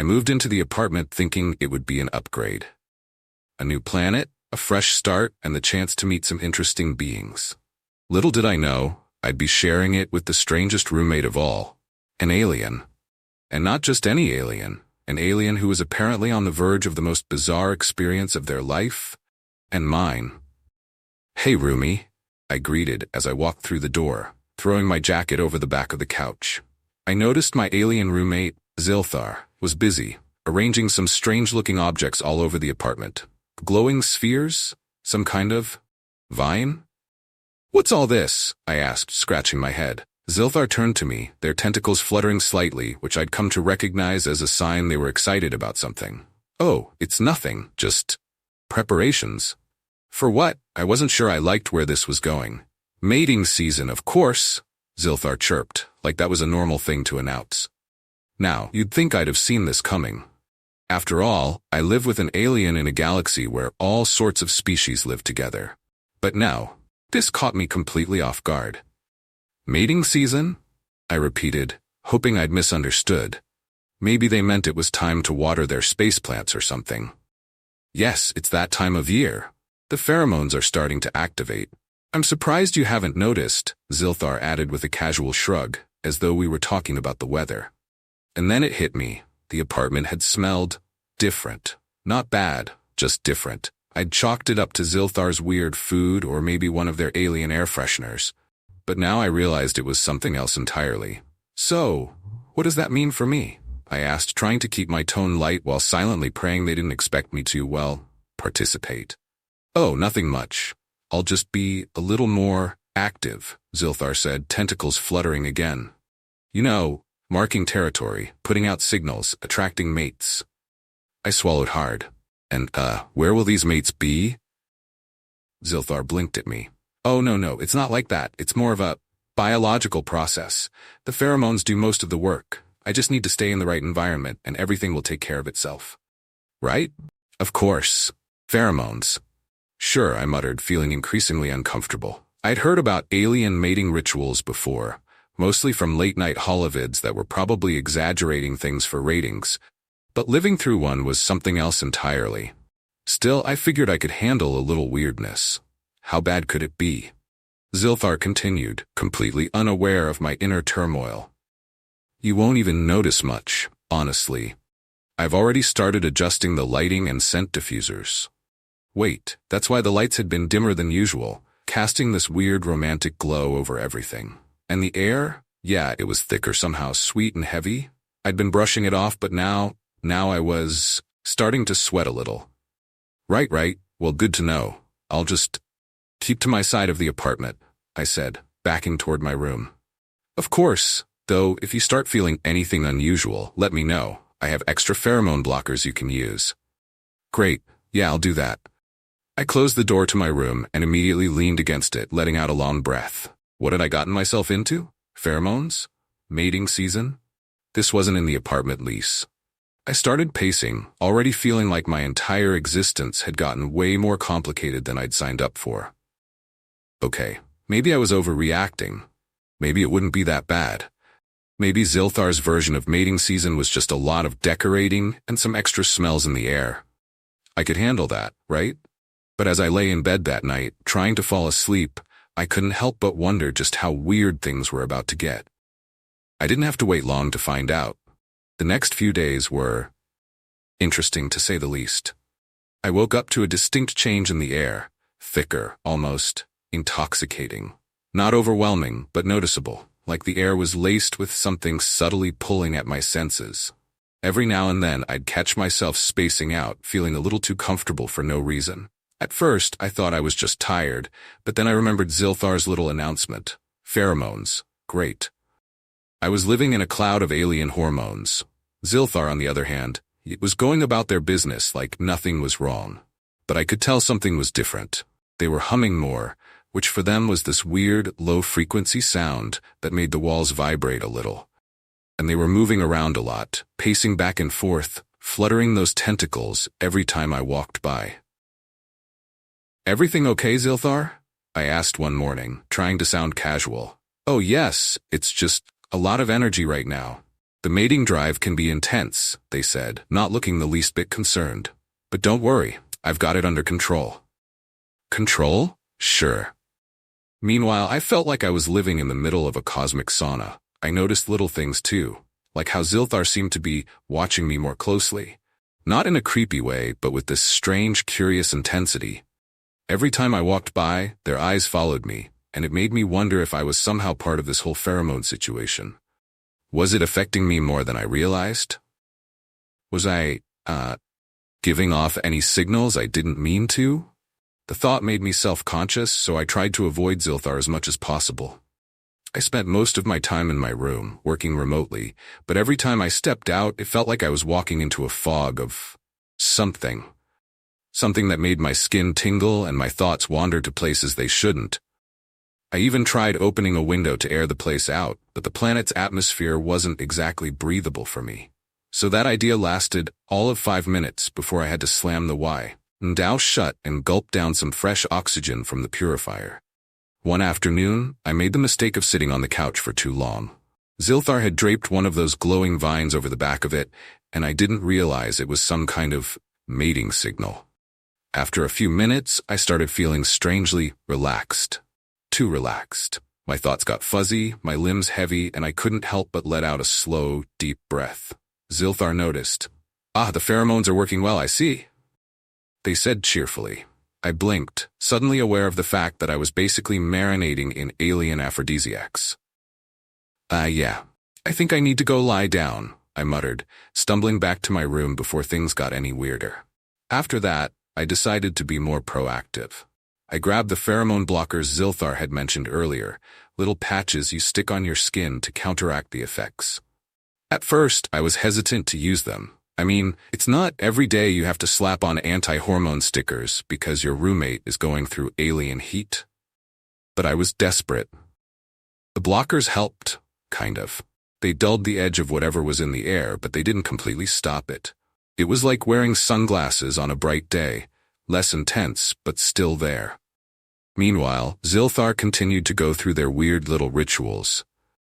I moved into the apartment thinking it would be an upgrade. A new planet, a fresh start, and the chance to meet some interesting beings. Little did I know, I'd be sharing it with the strangest roommate of all, an alien. And not just any alien, an alien who was apparently on the verge of the most bizarre experience of their life and mine. "Hey, roomie," I greeted as I walked through the door, throwing my jacket over the back of the couch. I noticed my alien roommate, Zilthar, was busy, arranging some strange-looking objects all over the apartment. Glowing spheres? Some kind of vine? "What's all this?" I asked, scratching my head. Zilthar turned to me, their tentacles fluttering slightly, which I'd come to recognize as a sign they were excited about something. "Oh, it's nothing, just preparations." "For what?" I wasn't sure I liked where this was going. "Mating season, of course," Zilthar chirped, like that was a normal thing to announce. Now, you'd think I'd have seen this coming. After all, I live with an alien in a galaxy where all sorts of species live together. But now, this caught me completely off guard. "Mating season?" I repeated, hoping I'd misunderstood. Maybe they meant it was time to water their space plants or something. "Yes, it's that time of year. The pheromones are starting to activate." "I'm surprised you haven't noticed," Zilthar added with a casual shrug, as though we were talking about the weather. And then it hit me. The apartment had smelled different. Not bad, just different. I'd chalked it up to Zilthar's weird food or maybe one of their alien air fresheners. But now I realized it was something else entirely. "So, what does that mean for me?" I asked, trying to keep my tone light while silently praying they didn't expect me to, well, participate. "Oh, nothing much. I'll just be a little more active," Zilthar said, tentacles fluttering again. "You know, marking territory, putting out signals, attracting mates." I swallowed hard. "And, where will these mates be?" Zilthar blinked at me. "Oh, no, it's not like that. It's more of a biological process. The pheromones do most of the work. I just need to stay in the right environment, and everything will take care of itself." "Right? Of course. Pheromones." "Sure," I muttered, feeling increasingly uncomfortable. I'd heard about alien mating rituals before, mostly from late-night holovids that were probably exaggerating things for ratings, but living through one was something else entirely. Still, I figured I could handle a little weirdness. How bad could it be? Zilthar continued, completely unaware of my inner turmoil. "You won't even notice much, honestly. I've already started adjusting the lighting and scent diffusers." Wait, that's why the lights had been dimmer than usual, casting this weird romantic glow over everything. And the air? Yeah, it was thicker somehow, sweet and heavy. I'd been brushing it off, but now I was starting to sweat a little. Right. Well, good to know. I'll just keep to my side of the apartment," I said, backing toward my room. "Of course, though, if you start feeling anything unusual, let me know. I have extra pheromone blockers you can use." "Great. Yeah, I'll do that." I closed the door to my room and immediately leaned against it, letting out a long breath. What had I gotten myself into? Pheromones? Mating season? This wasn't in the apartment lease. I started pacing, already feeling like my entire existence had gotten way more complicated than I'd signed up for. Okay, maybe I was overreacting. Maybe it wouldn't be that bad. Maybe Zilthar's version of mating season was just a lot of decorating and some extra smells in the air. I could handle that, right? But as I lay in bed that night, trying to fall asleep, I couldn't help but wonder just how weird things were about to get. I didn't have to wait long to find out. The next few days were interesting, to say the least. I woke up to a distinct change in the air, thicker, almost intoxicating. Not overwhelming, but noticeable, like the air was laced with something subtly pulling at my senses. Every now and then I'd catch myself spacing out, feeling a little too comfortable for no reason. At first, I thought I was just tired, but then I remembered Zilthar's little announcement. Pheromones. Great. I was living in a cloud of alien hormones. Zilthar, on the other hand, was going about their business like nothing was wrong. But I could tell something was different. They were humming more, which for them was this weird, low-frequency sound that made the walls vibrate a little. And they were moving around a lot, pacing back and forth, fluttering those tentacles every time I walked by. "Everything okay, Zilthar?" I asked one morning, trying to sound casual. "Oh yes, it's just a lot of energy right now." The mating drive can be intense, they said, not looking the least bit concerned. But don't worry, I've got it under control. Control? Sure. Meanwhile, I felt like I was living in the middle of a cosmic sauna. I noticed little things too, like how Zilthar seemed to be watching me more closely. Not in a creepy way, but with this strange, curious intensity. Every time I walked by, their eyes followed me, and it made me wonder if I was somehow part of this whole pheromone situation. Was it affecting me more than I realized? Was I, giving off any signals I didn't mean to? The thought made me self-conscious, so I tried to avoid Zilthar as much as possible. I spent most of my time in my room, working remotely, but every time I stepped out, it felt like I was walking into a fog of something. Something that made my skin tingle and my thoughts wander to places they shouldn't. I even tried opening a window to air the place out, but the planet's atmosphere wasn't exactly breathable for me. So that idea lasted all of 5 minutes before I had to slam the window shut and gulp down some fresh oxygen from the purifier. One afternoon, I made the mistake of sitting on the couch for too long. Zilthar had draped one of those glowing vines over the back of it, and I didn't realize it was some kind of mating signal. After a few minutes, I started feeling strangely relaxed. Too relaxed. My thoughts got fuzzy, my limbs heavy, and I couldn't help but let out a slow, deep breath. Zilthar noticed. "Ah, the pheromones are working well, I see," they said cheerfully. I blinked, suddenly aware of the fact that I was basically marinating in alien aphrodisiacs. Yeah. I think I need to go lie down," I muttered, stumbling back to my room before things got any weirder. After that, I decided to be more proactive. I grabbed the pheromone blockers Zilthar had mentioned earlier, little patches you stick on your skin to counteract the effects. At first, I was hesitant to use them. I mean, it's not every day you have to slap on anti-hormone stickers because your roommate is going through alien heat. But I was desperate. The blockers helped, kind of. They dulled the edge of whatever was in the air, but they didn't completely stop it. It was like wearing sunglasses on a bright day, less intense, but still there. Meanwhile, Zilthar continued to go through their weird little rituals.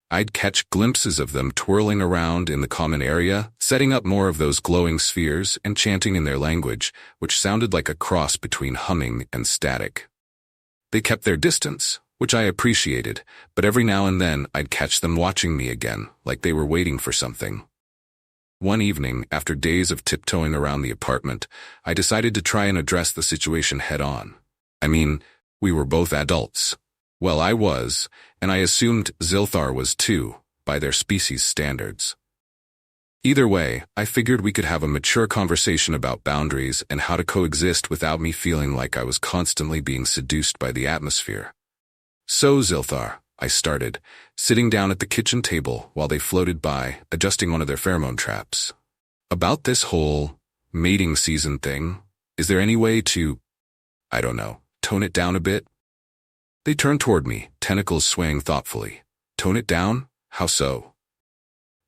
I'd catch glimpses of them twirling around in the common area, setting up more of those glowing spheres and chanting in their language, which sounded like a cross between humming and static. They kept their distance, which I appreciated, but every now and then I'd catch them watching me again, like they were waiting for something. One evening, after days of tiptoeing around the apartment, I decided to try and address the situation head-on. I mean, we were both adults. Well, I was, and I assumed Zilthar was too, by their species standards. Either way, I figured we could have a mature conversation about boundaries and how to coexist without me feeling like I was constantly being seduced by the atmosphere. "So, Zilthar," I started, sitting down at the kitchen table while they floated by, adjusting one of their pheromone traps. "About this whole mating season thing, is there any way to, I don't know, tone it down a bit?" They turned toward me, tentacles swaying thoughtfully. "Tone it down? How so?"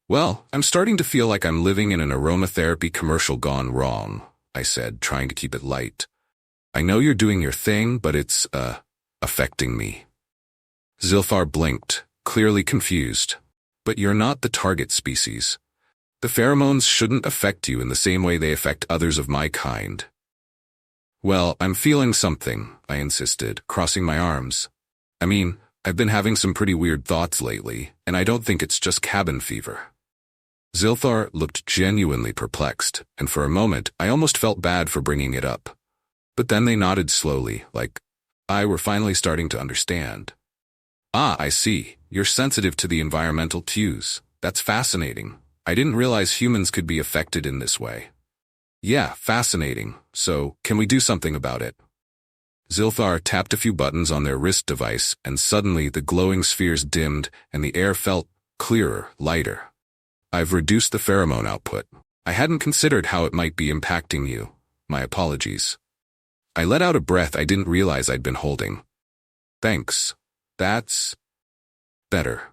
"Well, I'm starting to feel like I'm living in an aromatherapy commercial gone wrong," I said, trying to keep it light. "I know you're doing your thing, but it's, affecting me." Zilthar blinked, clearly confused. "But you're not the target species. The pheromones shouldn't affect you in the same way they affect others of my kind." "Well, I'm feeling something," I insisted, crossing my arms. "I mean, I've been having some pretty weird thoughts lately, and I don't think it's just cabin fever." Zilthar looked genuinely perplexed, and for a moment I almost felt bad for bringing it up. But then they nodded slowly, like I were finally starting to understand. "Ah, I see. You're sensitive to the environmental cues. That's fascinating. I didn't realize humans could be affected in this way." "Yeah, fascinating. So, can we do something about it?" Zilthar tapped a few buttons on their wrist device, and suddenly the glowing spheres dimmed and the air felt clearer, lighter. "I've reduced the pheromone output. I hadn't considered how it might be impacting you. My apologies." I let out a breath I didn't realize I'd been holding. "Thanks. That's better."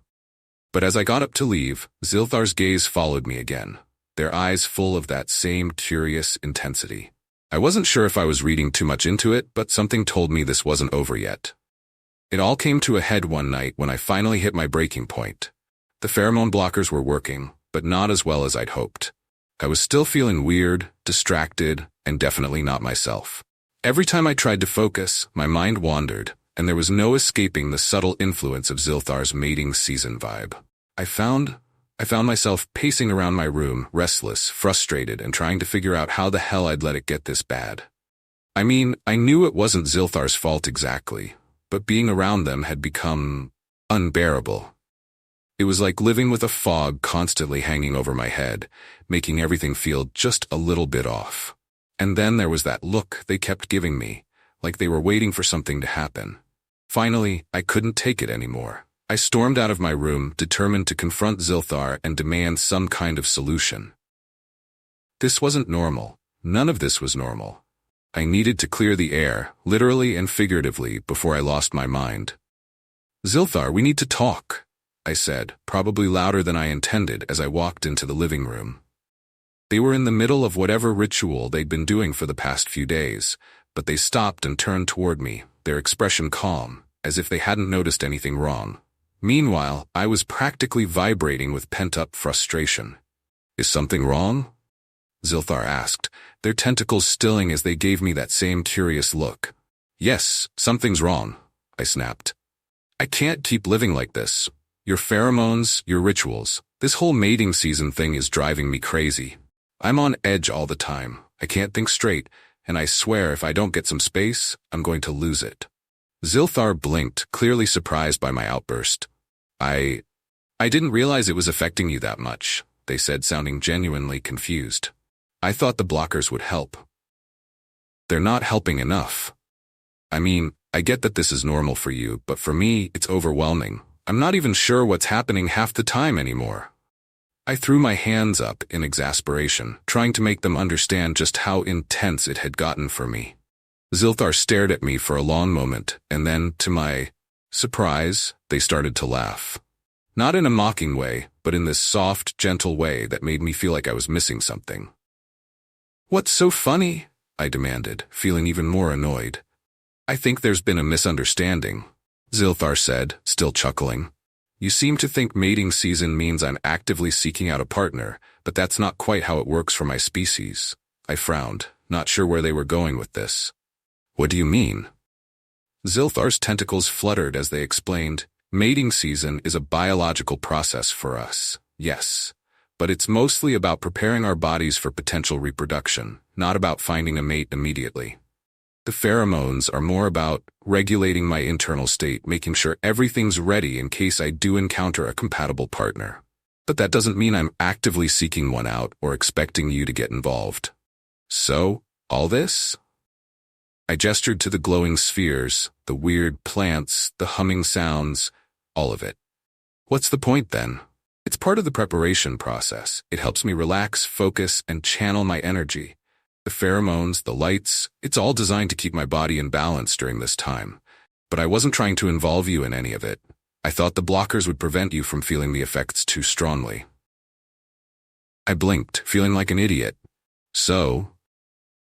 But as I got up to leave, Zilthar's gaze followed me again, their eyes full of that same curious intensity. I wasn't sure if I was reading too much into it, but something told me this wasn't over yet. It all came to a head one night when I finally hit my breaking point. The pheromone blockers were working, but not as well as I'd hoped. I was still feeling weird, distracted, and definitely not myself. Every time I tried to focus, my mind wandered, and there was no escaping the subtle influence of Zilthar's mating season vibe. I found myself pacing around my room, restless, frustrated, and trying to figure out how the hell I'd let it get this bad. I mean, I knew it wasn't Zilthar's fault exactly, but being around them had become unbearable. It was like living with a fog constantly hanging over my head, making everything feel just a little bit off. And then there was that look they kept giving me, like they were waiting for something to happen. Finally, I couldn't take it anymore. I stormed out of my room, determined to confront Zilthar and demand some kind of solution. This wasn't normal. None of this was normal. I needed to clear the air, literally and figuratively, before I lost my mind. "Zilthar, we need to talk," I said, probably louder than I intended as I walked into the living room. They were in the middle of whatever ritual they'd been doing for the past few days, but they stopped and turned toward me, their expression calm, as if they hadn't noticed anything wrong. Meanwhile, I was practically vibrating with pent-up frustration. "Is something wrong?" Zilthar asked, their tentacles stilling as they gave me that same curious look. "Yes, something's wrong," I snapped. "I can't keep living like this. Your pheromones, your rituals, this whole mating season thing is driving me crazy. I'm on edge all the time. I can't think straight, and I swear if I don't get some space, I'm going to lose it." Zilthar blinked, clearly surprised by my outburst. I didn't realize it was affecting you that much," they said, sounding genuinely confused. "I thought the blockers would help." "They're not helping enough. I mean, I get that this is normal for you, but for me, it's overwhelming. I'm not even sure what's happening half the time anymore." I threw my hands up in exasperation, trying to make them understand just how intense it had gotten for me. Zilthar stared at me for a long moment, and then, to my surprise, they started to laugh. Not in a mocking way, but in this soft, gentle way that made me feel like I was missing something. "What's so funny?" I demanded, feeling even more annoyed. "I think there's been a misunderstanding," Zilthar said, still chuckling. "You seem to think mating season means I'm actively seeking out a partner, but that's not quite how it works for my species." I frowned, not sure where they were going with this. "What do you mean?" Zilthar's tentacles fluttered as they explained, "Mating season is a biological process for us, yes, but it's mostly about preparing our bodies for potential reproduction, not about finding a mate immediately. The pheromones are more about regulating my internal state, making sure everything's ready in case I do encounter a compatible partner. But that doesn't mean I'm actively seeking one out or expecting you to get involved." "So, all this?" I gestured to the glowing spheres, the weird plants, the humming sounds, all of it. "What's the point then?" "It's part of the preparation process. It helps me relax, focus, and channel my energy. The pheromones, the lights, it's all designed to keep my body in balance during this time. But I wasn't trying to involve you in any of it. I thought the blockers would prevent you from feeling the effects too strongly." I blinked, feeling like an idiot. "So,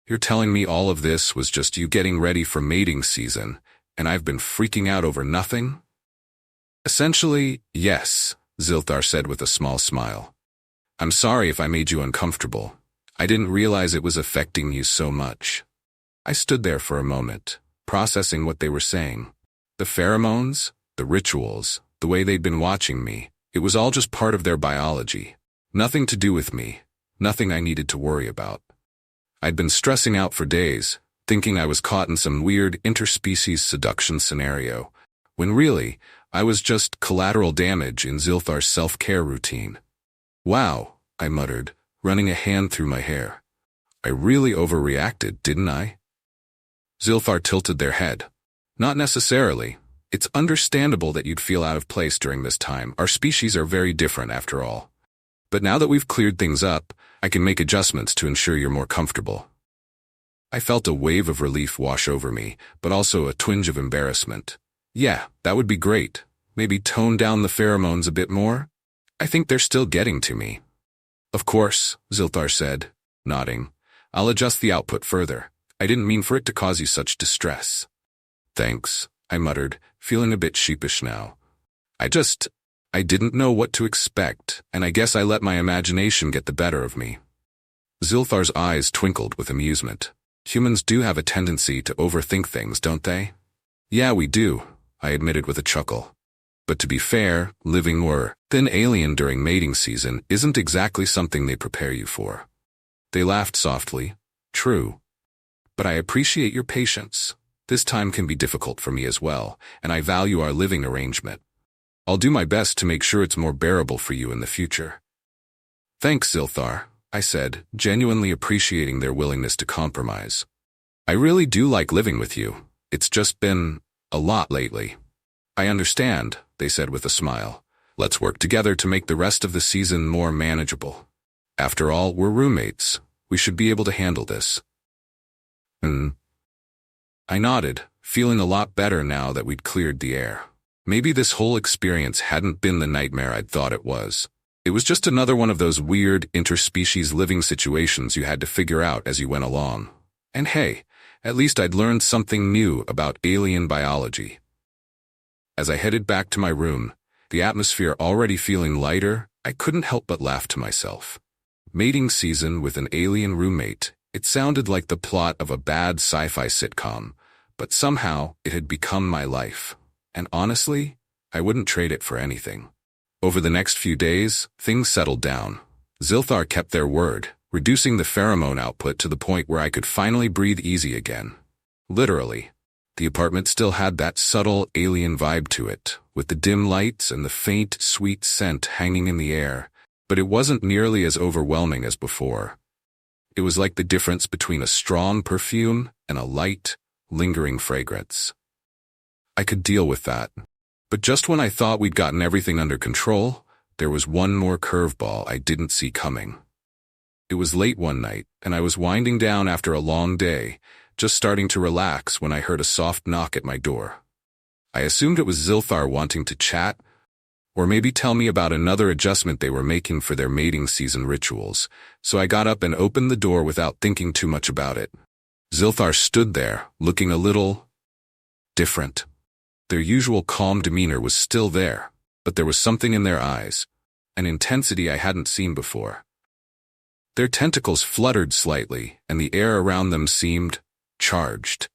you're telling me all of this was just you getting ready for mating season, and I've been freaking out over nothing?" "Essentially, yes," Zilthar said with a small smile. "I'm sorry if I made you uncomfortable. I didn't realize it was affecting you so much." I stood there for a moment, processing what they were saying. The pheromones, the rituals, the way they'd been watching me, it was all just part of their biology. Nothing to do with me, nothing I needed to worry about. I'd been stressing out for days, thinking I was caught in some weird interspecies seduction scenario, when really, I was just collateral damage in Zilthar's self-care routine. "Wow," I muttered, running a hand through my hair. "I really overreacted, didn't I?" Zilthar tilted their head. "Not necessarily. It's understandable that you'd feel out of place during this time. Our species are very different after all. But now that we've cleared things up, I can make adjustments to ensure you're more comfortable." I felt a wave of relief wash over me, but also a twinge of embarrassment. "Yeah, that would be great. Maybe tone down the pheromones a bit more? I think they're still getting to me." "Of course," Zilthar said, nodding. "I'll adjust the output further. I didn't mean for it to cause you such distress." "Thanks," I muttered, feeling a bit sheepish now. I I didn't know what to expect, and I guess I let my imagination get the better of me. Zilthar's eyes twinkled with amusement. Humans do have a tendency to overthink things, don't they? Yeah, we do, I admitted with a chuckle. But to be fair, living or thin alien during mating season isn't exactly something they prepare you for. They laughed softly. True. But I appreciate your patience. This time can be difficult for me as well, and I value our living arrangement. I'll do my best to make sure it's more bearable for you in the future. Thanks, Zilthar, I said, genuinely appreciating their willingness to compromise. I really do like living with you. It's just been a lot lately. I understand, they said with a smile. Let's work together to make the rest of the season more manageable. After all, we're roommates. We should be able to handle this. I nodded, feeling a lot better now that we'd cleared the air. Maybe this whole experience hadn't been the nightmare I'd thought it was. It was just another one of those weird interspecies living situations you had to figure out as you went along. And hey, at least I'd learned something new about alien biology. As I headed back to my room, the atmosphere already feeling lighter, I couldn't help but laugh to myself. Mating season with an alien roommate, it sounded like the plot of a bad sci-fi sitcom, but somehow it had become my life. And honestly, I wouldn't trade it for anything. Over the next few days, things settled down. Zilthar kept their word, reducing the pheromone output to the point where I could finally breathe easy again. Literally. The apartment still had that subtle alien vibe to it, with the dim lights and the faint, sweet scent hanging in the air, but it wasn't nearly as overwhelming as before. It was like the difference between a strong perfume and a light, lingering fragrance. I could deal with that. But just when I thought we'd gotten everything under control, there was one more curveball I didn't see coming. It was late one night, and I was winding down after a long day, just starting to relax when I heard a soft knock at my door. I assumed it was Zilthar wanting to chat, or maybe tell me about another adjustment they were making for their mating season rituals, so I got up and opened the door without thinking too much about it. Zilthar stood there, looking a little different. Their usual calm demeanor was still there, but there was something in their eyes, an intensity I hadn't seen before. Their tentacles fluttered slightly, and the air around them seemed charged.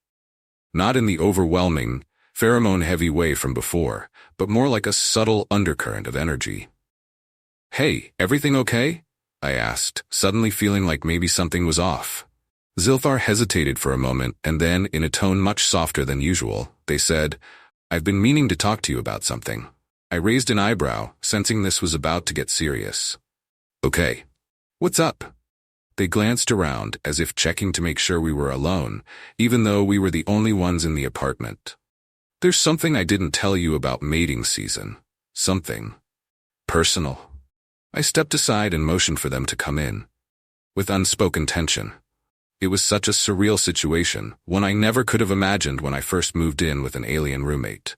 Not in the overwhelming, pheromone-heavy way from before, but more like a subtle undercurrent of energy. "Hey, everything okay?" I asked, suddenly feeling like maybe something was off. Zilthar hesitated for a moment, and then, in a tone much softer than usual, they said, "I've been meaning to talk to you about something." I raised an eyebrow, sensing this was about to get serious. "Okay. What's up?" They glanced around, as if checking to make sure we were alone, even though we were the only ones in the apartment. "There's something I didn't tell you about mating season. Something personal." I stepped aside and motioned for them to come in. With unspoken tension. It was such a surreal situation, one I never could have imagined when I first moved in with an alien roommate.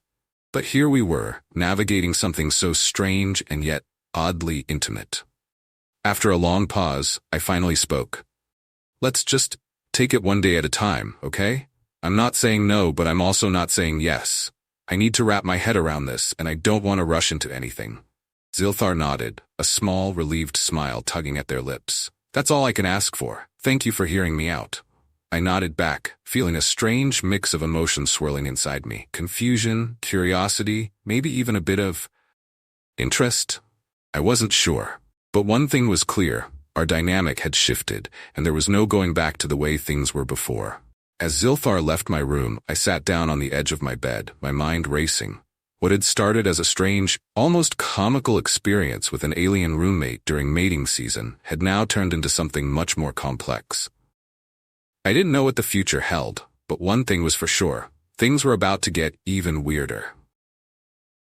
But here we were, navigating something so strange and yet oddly intimate. After a long pause, I finally spoke. "Let's just take it one day at a time, okay? I'm not saying no, but I'm also not saying yes. I need to wrap my head around this, and I don't want to rush into anything." Zilthar nodded, a small, relieved smile tugging at their lips. "That's all I can ask for. Thank you for hearing me out." I nodded back, feeling a strange mix of emotions swirling inside me. Confusion, curiosity, maybe even a bit of interest. I wasn't sure. But one thing was clear. Our dynamic had shifted, and there was no going back to the way things were before. As Zilthar left my room, I sat down on the edge of my bed, my mind racing. What had started as a strange, almost comical experience with an alien roommate during mating season had now turned into something much more complex. I didn't know what the future held, but one thing was for sure. Things were about to get even weirder.